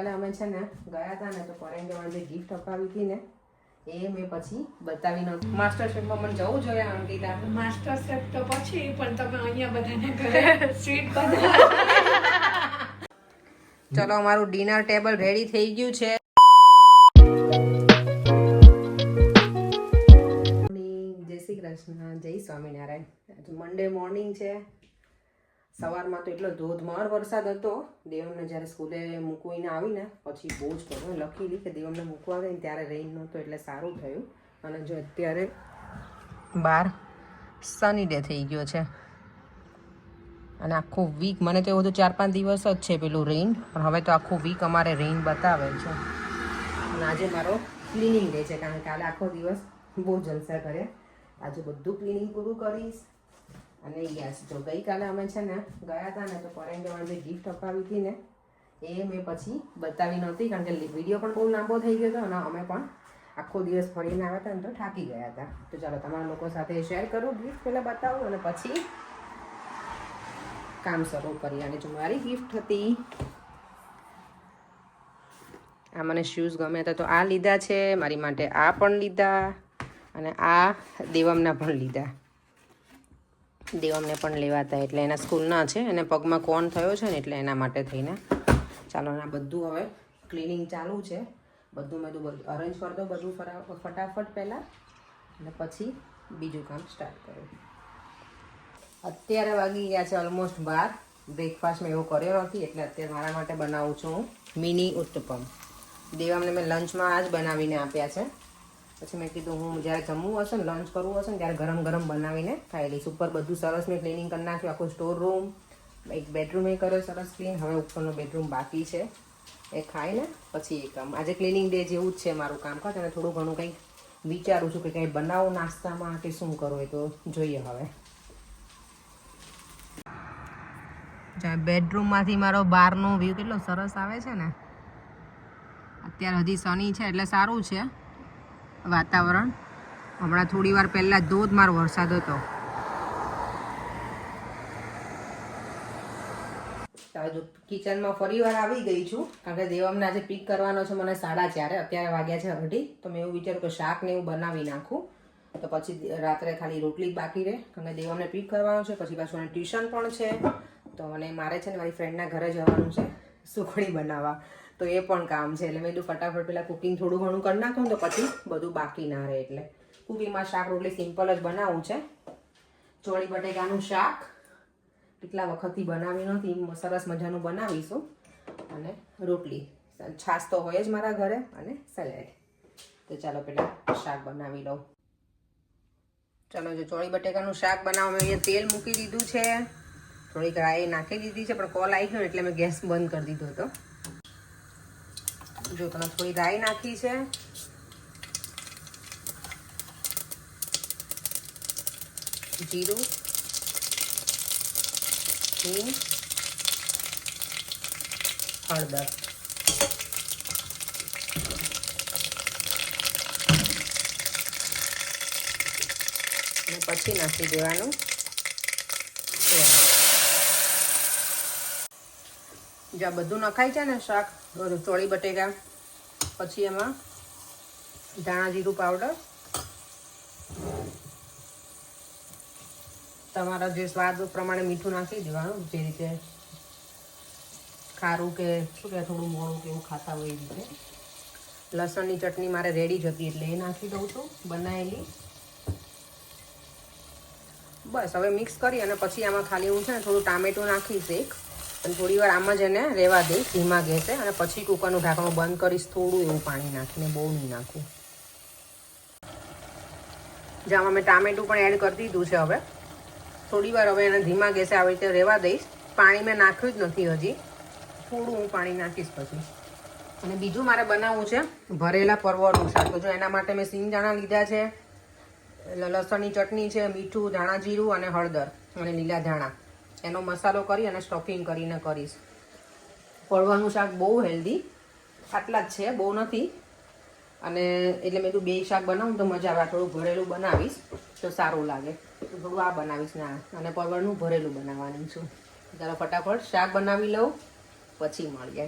અમે છે ને ગયા હતા ને તો ફોરેન જે ગિફ્ટ અપાવી હતી ને એ મેં પછી બતાવી નહોતી. માસ્ટર શેફમાં મને જવું જોઈએ અંકિતા. માસ્ટર શેફ તો પછી પણ તમે અહીંયા બધાને ઘરે સ્વીટ બનાવો. ચલો અમારું ડિનર ટેબલ રેડી થઈ ગયું છે. જય શ્રી કૃષ્ણ, જય સ્વામિનારાયણ. મંડે મોર્નિંગ છે. સવારમાં તો એટલો ધોધમાર વરસાદ હતો. દેવમને જ્યારે સ્કૂલે મૂકવીને આવીને પછી બહુ જ પડ્યો. લખેલી કે દેવમને મૂકવા ગઈ ત્યારે રેઇન નહોતો એટલે સારું થયું. અને જો અત્યારે બાર સની ડે થઈ ગયો છે અને આખું વીક મને તો એવું હતું 4-5 દિવસ જ છે પેલું રેઇન, પણ હવે તો આખું વીક અમારે રેઇન બતાવે છે. અને આજે મારો ક્લિનિંગ ડે છે કારણ કે કાલે આખો દિવસ બહુ જલસા કર્યા. આજે બધું ક્લિનિંગ પૂરું કરીશ. અને યસ, જો ગઈકાલે અમે છે ને ગયા હતા ને તો ફોરેન જે ગિફ્ટ અપાવી હતી ને એ મેં પછી બતાવી નહોતી કારણ કે વિડીયો પણ બહુ લાંબો થઈ ગયો હતો અને અમે પણ આખો દિવસ ફરીને આવ્યા હતા ને તો થાકી ગયા હતા. તો ચાલો તમારા લોકો સાથે શેર કરું, ગિફ્ટ પહેલાં બતાવું અને પછી કામ શરૂ કરી. અને જો મારી ગિફ્ટ હતી આ, મને શૂઝ ગમ્યા હતા તો આ લીધા છે મારી માટે, આ પણ લીધા અને આ દેવમના પણ લીધા. દેવમને પણ લેવાતા એટલે એના સ્કૂલના છે, એને પગમાં કોણ થયો છે ને એટલે એના માટે થઈને. ચાલો આ બધું હવે ક્લિનિંગ ચાલુ છે. બધું મેં બધું અરેન્જ કરી દો બધું ફટાફટ પહેલાં અને પછી બીજું કામ સ્ટાર્ટ કરું. અત્યારે વાગી ગયા છે ઓલમોસ્ટ 12. બ્રેકફાસ્ટ મેં એવો કર્યો નથી એટલે અત્યારે મારા માટે બનાવું છું હું મિની ઉત્તપમ. દેવામને મેં લંચમાં આ જ બનાવીને આપ્યા છે. પછી મેં કીધું હું જ્યારે જમવું હશે ને લંચ કરવું હશે ને ત્યારે ગરમ ગરમ બનાવીને ખાઈ લઈશ. ઉપર બધું સરસ મેં ક્લિનિંગ કરી નાખ્યું, આખું સ્ટોર રૂમ, એક બેડરૂમ એ કર્યો સરસ ક્લીન. હવે ઉપરનો બેડરૂમ બાકી છે, એ ખાઈને પછી એ કામ. આજે ક્લિનિંગ ડે જેવું જ છે મારું કામકાજ અને થોડું ઘણું કંઈક વિચારું છું કે કંઈ બનાવું નાસ્તામાં કે શું કરું એ તો જોઈએ હવે. બેડરૂમમાંથી મારો બહારનો વ્યૂ કેટલો સરસ આવે છે ને. અત્યારે હજી સની છે એટલે સારું છે વાતાવરણ. હમણાં થોડી વાર પહેલાં ધોધમાર વરસાદ હતો. જો કિચનમાં ફરી વાર આવી ગઈ છું કારણ કે દેવમને આજે પિક કરવાનો છે મને 4:30. અત્યારે વાગ્યા છે 2:30. તો મેં એવું વિચાર્યું કે શાક ને એવું બનાવી નાખું તો પછી રાત્રે ખાલી રોટલી જ બાકી રહે કારણ કે દેવમને પિક કરવાનો છે. પછી પાછું એને ટ્યુશન પણ છે તો મને મારે છે ને મારી ફ્રેન્ડના ઘરે જવાનું છે સુખડી બનાવવા, તો એ પણ કામ છે. એટલે મેં કીધું ફટાફટ પહેલાં કુકિંગ થોડું ઘણું કરી નાખું તો પછી બધું બાકી ના રહે. એટલે કુકિંગમાં શાક રોટલી સિમ્પલ જ બનાવવું છે. ચોળી બટેકાનું શાક કેટલા વખતથી બનાવી નથી, સરસ મજાનું બનાવીશું. અને રોટલી, છાશ તો હોય જ મારા ઘરે અને સેલેડ. તો ચાલો પહેલાં શાક બનાવી લઉં. ચાલો જો ચોળી બટેકાનું શાક બનાવવા મેં અહીંયા તેલ મૂકી દીધું છે, થોડીક રાઈ નાખી દીધી છે પણ કોલ આવી ગયો એટલે મેં ગેસ બંધ કરી દીધો હતો. જો તમે થોડી રાઈ નાખી છે, જીરું, હિંગ, હળદર. અને પછી નાખી દેવાનું તેલ. જો આ બધું નખાય છે ને શાક ચોળી બટેકા, પછી એમાં ધાણા જીરું પાવડર, તમારા જે સ્વાદ પ્રમાણે મીઠું નાખી દેવાનું, જે રીતે ખારું કે શું કે થોડું મોળું કે એવું ખાતા હોય એ રીતે. લસણની ચટણી મારે રેડી જ હતી એટલે એ નાખી દઉં છું બનાવેલી. બસ હવે મિક્સ કરી અને પછી આમાં ખાલી હું છે ને થોડું ટામેટું નાખીશ એક, અને થોડી વાર આમ જ એને રહેવા દઈશ ધીમા ગેસે અને પછી કુકરનું ઢાંકણું બંધ કરીશ. થોડું એવું પાણી નાખીને, બહુ નહીં નાખું. જેમાં મેં ટામેટું પણ એડ કરી દીધું છે. હવે થોડી વાર હવે એને ધીમા ગેસે આવી રીતે રહેવા દઈશ. પાણી મેં નાખ્યું જ નથી હજી, થોડું હું પાણી નાખીશ પછી. અને બીજું મારે બનાવવું છે ભરેલા પરવળનું શાક. તો જો એના માટે મેં સિંગદાણા લીધા છે, લસણની ચટણી છે, મીઠું, ધાણા જીરું અને હળદર અને લીલા ધાણા, એનો મસાલો કરી અને સ્ટફિંગ કરીને કરીશ. પરવળનું શાક બહુ હેલ્ધી, આટલા જ છે, બહુ નથી. અને એટલે મેં તું 2 શાક બનાવું તો મજા આવે. થોડું ભરેલું બનાવીશ તો સારું લાગે, તો થોડું આ બનાવીશ ને અને પરવળનું ભરેલું બનાવવાનું છું. ચાલો ફટાફટ શાક બનાવી લઉં પછી મળીએ.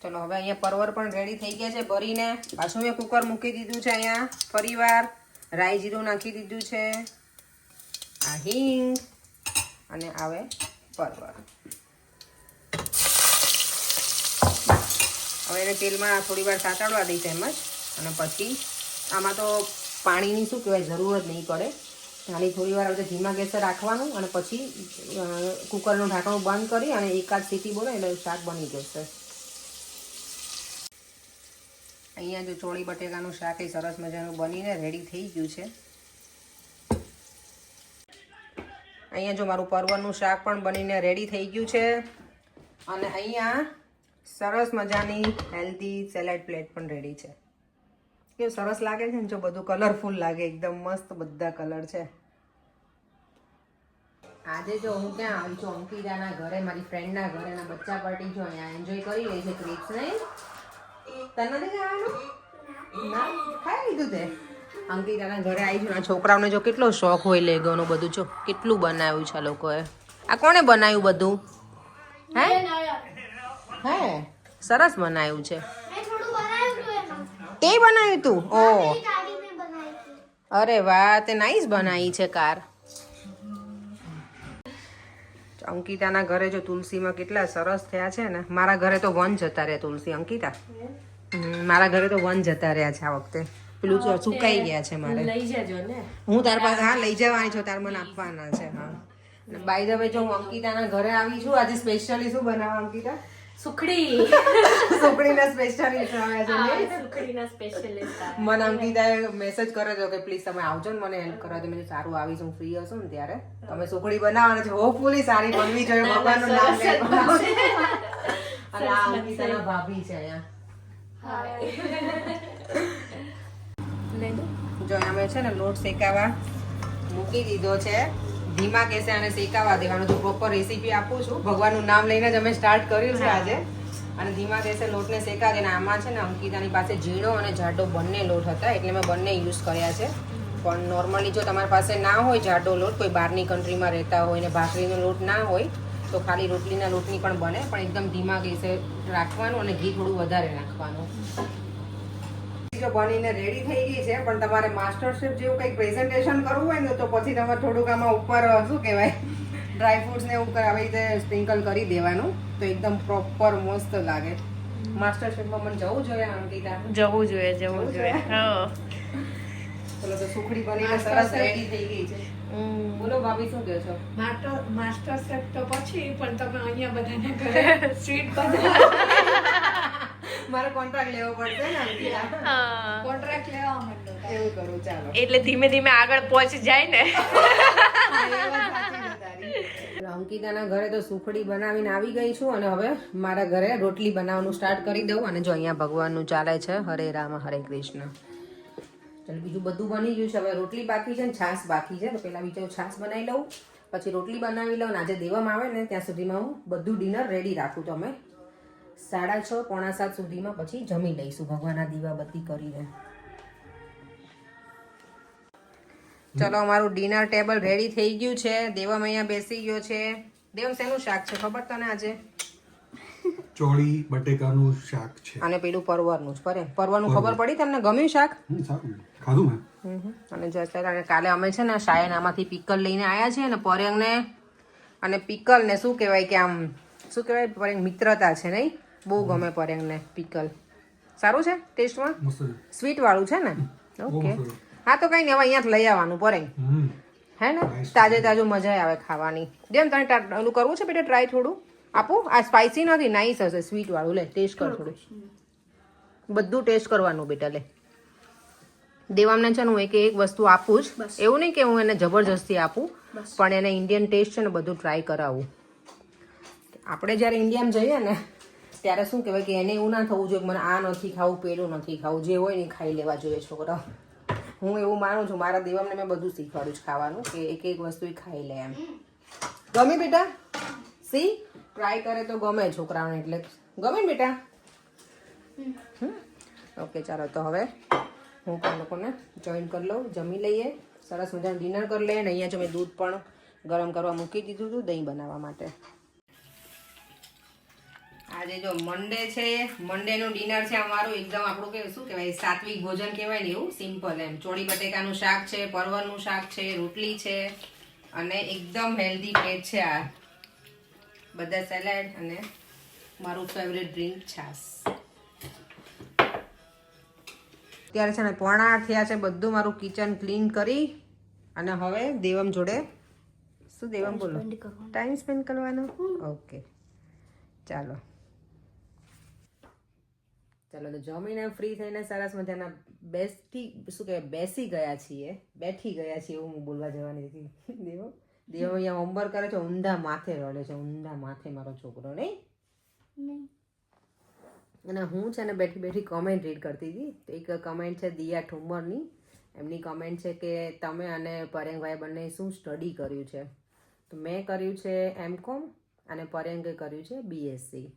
ચલો હવે અહીંયા પરવર પણ રેડી થઈ ગયા છે ભરીને. પાછું મેં કુકર મૂકી દીધું છે અહીંયા ફરીવાર. રાઈ જીરું નાખી દીધું છે, આ હિંગ અને આવે પરવર. હવે એને તેલમાં થોડી વાર સાતળવા દઈશ એમ જ. અને પછી આમાં તો પાણીની શું કહેવાય જરૂર જ નહીં પડે. ખાલી થોડી વાર હવે ધીમા ગેસે રાખવાનું અને પછી કુકરનું ઢાંકણું બંધ કરી અને એકાદ સીટી બોલે એટલે શાક બની જશે. અહીંયા જો ચોળી બટેકાનું શાક એ સરસ મજાનું બનીને રેડી થઈ ગયું છે. અહીંયા જો મારું પરવરનું શાક પણ બનીને રેડી થઈ ગયું છે. અને અહીંયા સરસ મજાની હેલ્ધી સેલેડ પ્લેટ પણ રેડી છે. કેવું સરસ લાગે છે ને, જો બધું કલરફુલ લાગે, એકદમ મસ્ત બધા કલર છે. આજે જો હું ક્યાં આવી છું, અંકિતાના ઘરે, મારી ફ્રેન્ડના ઘરે. એના બચ્ચા પાર્ટી જો અહીંયા એન્જોય કરી રહી છે ક્રિપ્સ. નહીં તને નથી ખાવાનું? ના ખાઈ લીધું તે? અંકિતાના ઘરે આવી છું. આ છોકરાઓને જો કેટલો શોખ હોય લેગોનું બધું. જો કેટલું બનાવ્યું છે આ લોકોએ. આ કોણે બનાવ્યું બધું? હે હે સરસ બનાવ્યું છે. તે બનાવ્યું તું? ઓ અરે વાહ, તે નાઈસ બનાવી છે કાર. અંકિતાના ઘરે જો તુલસીમાં કેટલા સરસ થયા છે ને. મારા ઘરે તો વન જતા રહ્યા તુલસી. અંકિતા મારા ઘરે તો વન જતા રહ્યા છે આ વખતે. પેલું સુકાઈ ગયા છે મારે. લઈ જજો ને. હું તાર પાસે હા લઈ જવાની છું, તાર મને આપવાના છે. હા બાય ધ વે જો હું અંકિતાના ઘરે આવી છું આજે સ્પેશિયલી શું બનાવવા અંકિતા? સુખડી. સુખડીના સ્પેશિયલિસ્ટ આવ્યા છે ને. સુખડીના સ્પેશિયલિસ્ટ. મને અંકિતાએ મેસેજ કર્યો હતો કે પ્લીઝ તમે આવજો ને મને હેલ્પ કરવા. તો મેં સારું આવીશ, હું ફ્રી હશું ને ત્યારે. તમે સુખડી બનાવવાના છે, હોપફુલી સારી બનવી જોઈએ, ભગવાનનું નામ લઈને બનાવજો. અને આ અંકિતાના ભાભી છે અહીંયા. જો અમે છે ને લોટ શેકાવા મૂકી દીધો છે. ધીમા ગેસે આને શેકાવા દેવાનું. જો પ્રોપર રેસીપી આપું છું, ભગવાનનું નામ લઈને જ અમે સ્ટાર્ટ કર્યું છે આજે. અને ધીમા ગેસે લોટને શેકાવી દે. આમાં છે ને અંકિતાની પાસે ઝીણો અને જાડો બંને લોટ હતા એટલે મેં બંને યુઝ કર્યા છે. પણ નોર્મલી જો તમારી પાસે ના હોય જાડો લોટ, કોઈ બહારની કન્ટ્રીમાં રહેતા હોય ને ભાખરીનો લોટ ના હોય તો ખાલી રોટલીના લોટની પણ બને. પણ એકદમ ધીમા ગેસે રાખવાનું અને ઘી થોડું વધારે નાખવાનું. જો બનીને રેડી થઈ ગઈ છે. પણ તમારે માસ્ટર શેફ જેવું કંઈક પ્રેઝન્ટેશન કરવું હોય ને તો પછી તમારે થોડુંક આમાં ઉપર શું કહેવાય ડ્રાયફ્રૂટ્સ ને ઉપર આવી રીતે સ્પ્રિંકલ કરી દેવાનું તો એકદમ પ્રોપર મસ્ત લાગે. માસ્ટર શેફમાં મને જવું જોઈએ અંકિતા? જવું જોઈએ. હા ચલો તો સુખડી બનીને સરસ રેડી થઈ ગઈ છે. બોલો ભાભી શું કહો છો? માસ્ટર શેફ તો પછી પણ તમે અહીંયા બધાના ઘરે સ્વીટ બનાવો. મારો કોન્ટ્રાક્ટ લેવો પડશે ને અંકિતા. કોન્ટ્રાક્ટ લેવા માંડો. એવું કરું ચાલો. એટલે ધીમે ધીમે આગળ પહોંચી જાય ને. અંકિતાના ઘરે તો સુખડી બનાવીને આવી ગઈ છું અને હવે મારા ઘરે રોટલી બનાવવાનું સ્ટાર્ટ કરી દઉં. અને જો અહીંયા ભગવાનનું ચાલે છે, હરે રામ હરે કૃષ્ણ. ચાલો બીજું બધું બની ગયું છે. હવે રોટલી બાકી છે ને છાશ બાકી છે. તો પેલા બીજો છાશ બનાવી લઉં, પછી રોટલી બનાવી લઉં. આજે દેવમ આવે ને ત્યાં સુધીમાં હું બધું ડિનર રેડી રાખું. તો અમે 6:30 પોણા 7 સુધીમાં પછી જમી લઈશું ભગવાનના દીવા બત્તી કરીને. ચલો અમારું ડિનર ટેબલ રેડી થઈ ગયું છે. દેવમ અહીંયા બેસી ગયો છે. દેવમ શેનું શાક છે ખબર તને આજે? ચોળી બટેકાનું શાક છે. અને પેલું પરવરનું જ. પરવરનું ખબર પડી તમને? ગમ્યું શાક? સારું ખાધું મેં. અને જો અત્યારે કાલે અમે છે ને શાયનામાંથી પિકલ લઈને આવ્યા છીએ ને પરેંગને. અને પિકલ ને શું કહેવાય કે આમ શું કહેવાય પરેંગ મિત્રતા છે નહીં? બહુ ગમે પરેંગને પિકલ. સારું છે ટેસ્ટમાં? સ્વીટ વાળું છે ને? ઓકે હા તો કઈ નહીં, હવે અહીંયા લઈ આવવાનું પરેંગ. હે ને તાજે તાજું મજા આવે ખાવાની. જેમ તને ઓલું કરવું છે બેટા ટ્રાય થોડું આપું? આ સ્પાઇસી નથી, નાઈસ હશે સ્વીટ વાળું. લે ટેસ્ટ કર થોડું. બધું ટેસ્ટ કરવાનું બેટા. લે દેવામને છે ને હું એક વસ્તુ આપું જ. એવું નહીં કે હું એને જબરજસ્તી આપું, પણ એને ઇન્ડિયન ટેસ્ટ છે ને બધું ટ્રાય કરાવું. આપણે જ્યારે ઇન્ડિયામાં જઈએ ને ત્યારે શું કહેવાય કે એને એવું ના થવું જોઈએ કે મને આ નથી ખાવું, પેલું નથી ખાવું. જે હોય ને ખાઈ લેવા જોઈએ છોકરા. હું એવું માનું છું. મારા દેવામને મેં બધું શીખવાડ્યું છે ખાવાનું, કે એક વસ્તુ ખાઈ લે એમ. ગમે બેટા? સી ટ્રાય કરે તો ગમે છોકરાઓને. એટલે ગમે ને બેટા? ઓકે ચાલો તો હવે હું પણ લોકોને જોઈન કરી લઉં, જમી લઈએ, સરસ મજાનું ડિનર કરી લઈએ. અને અહીંયા જો મેં દૂધ પણ ગરમ કરવા મૂકી દીધું હતું દહીં બનાવવા માટે. આ આજે જો મંડે છે, મંડેનું ડિનર છે અમારું એકદમ આપણું કે શું કહેવાય સાત્વિક ભોજન કહેવાય ને એવું સિમ્પલ એમ. ચોળી બટેકાનું શાક છે, પરવરનું શાક છે, રોટલી છે અને એકદમ હેલ્ધી પ્લેટ છે આ. બધા સેલેડ અને મારું ફેવરેટ ડ્રિંક છાસ. અત્યારે છે ને 7:45 થયા છે. બધું મારું કિચન ક્લીન કરી અને હવે દેવમ જોડે શું દેવમ બોલો ટાઈમ સ્પેન્ડ કરવાનો. ઓકે ચાલો ચાલો તો જમીને ફ્રી થઈને સરસ મજાના બેસી ગયા છીએ એવું હું બોલવા જવાની હતી. દેવો અહીંયા હોમવર્ક કરે છે, ઊંધા માથે રડે છે, ઊંધા માથે મારો છોકરો નહીં. અને હું છે ને બેઠી કમેન્ટ રીડ કરતી હતી. એક કમેન્ટ છે દિયા ઠુમ્મરની. એમની કમેન્ટ છે કે તમે અને પરેંગભાઈ બંને શું સ્ટડી કર્યું છે. તો મેં કર્યું છે M.Com અને પરેંગે કર્યું છે BSc.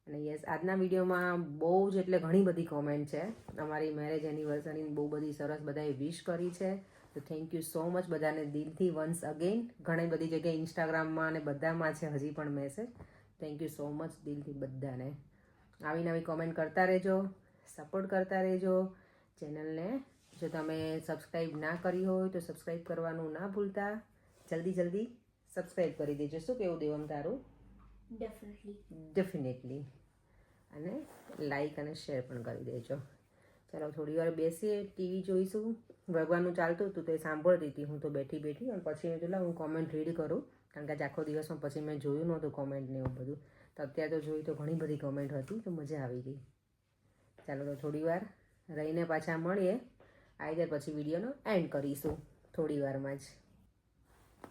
અને યસ, આજના વિડીયોમાં બહુ જ એટલે ઘણી બધી કોમેન્ટ છે. અમારી મેરેજ એનિવર્સરીની બહુ બધી સરસ બધાએ વિશ કરી છે. તો થેન્ક યુ સો મચ બધાને દિલથી વન્સ અગેન. ઘણી બધી જગ્યાએ ઇન્સ્ટાગ્રામમાં અને બધામાં છે હજી પણ message. Thank you so much દિલથી બધાને. આવી નવી કોમેન્ટ કરતા રહેજો, સપોર્ટ કરતા રહેજો ચેનલને. જો તમે સબસ્ક્રાઈબ ના કરી હોય તો સબસ્ક્રાઈબ કરવાનું ના ભૂલતા. જલ્દી સબસ્ક્રાઈબ કરી દેજો. શું કેવું દેવમ તારું? ડેફિનેટલી. અને લાઈક અને શેર પણ કરી દેજો. ચાલો થોડી વાર બેસીએ, ટીવી જોઈશું. ભગવાનનું ચાલતું હતું તો એ સાંભળતી હતી હું તો બેઠી અને પછી મેં હું કોમેન્ટ રીડ કરું, કારણ કે આખો દિવસમાં પછી મેં જોયું નહોતું કોમેન્ટ ને એવું બધું. તો અત્યારે તો જોયું તો ઘણી બધી કોમેન્ટ હતી તો મજા આવી ગઈ. ચાલો તો થોડી વાર રહીને પાછા મળીએ. આવી જાય પછી વિડીયોનો એન્ડ કરીશું થોડી વારમાં જ.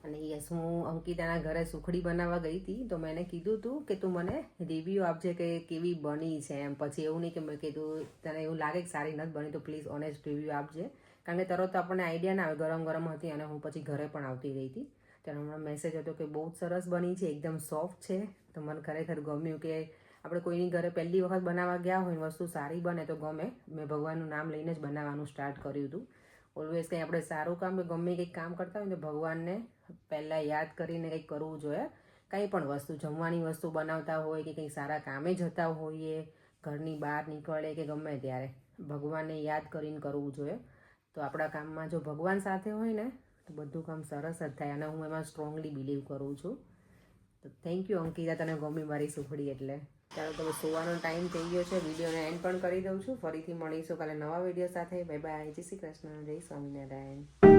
અને યસ, હું અંકિતાના ઘરે સુખડી બનાવવા ગઈ હતી તો મેં એને કીધું હતું કે તું મને રિવ્યૂ આપજે કે કેવી બની છે એમ. પછી એવું નહીં કે મેં કીધું તને એવું લાગે કે સારી નથી બની તો પ્લીઝ ઓનેસ્ટ રિવ્યૂ આપજે, કારણ કે તરત આપણને આઈડિયા ના આવે. ગરમ હતી અને હું પછી ઘરે પણ આવતી રહી હતી. ત્યારે હમણાં મેસેજ હતો કે બહુ જ સરસ બની છે, એકદમ સોફ્ટ છે. તો મને ખરેખર ગમ્યું કે આપણે કોઈની ઘરે પહેલી વખત બનાવવા ગયા હોય વસ્તુ સારી બને તો ગમે. મેં ભગવાનનું નામ લઈને જ બનાવવાનું સ્ટાર્ટ કર્યું હતું. ઓલવેઝ કંઈ આપણે સારું કામ કે ગમે કંઈક કામ કરતા હોય તો ભગવાનને પહેલાં યાદ કરીને કંઈક કરવું જોઈએ. કંઈ પણ વસ્તુ, જમવાની વસ્તુ બનાવતા હોય કે કંઈક સારા કામે જતા હોઈએ, ઘરની બહાર નીકળે કે ગમે ત્યારે ભગવાનને યાદ કરીને કરવું જોઈએ. તો આપણા કામમાં જો ભગવાન સાથે હોય ને તો બધું કામ સરસ જ થાય. અને હું એમાં સ્ટ્રોંગલી બિલીવ કરું છું. તો થેન્ક યુ અંકિતા, તને ગમી મારી સુખડી એટલે. ચાલો તો સુવાનો ટાઈમ થઈ ગયો છે. વિડીયોને એન્ડ પણ કરી દઉં છું. ફરીથી મળીશું કાલે નવા વિડીયો સાથે. Bye bye. જય શ્રી કૃષ્ણ, જય સ્વામિનારાયણ.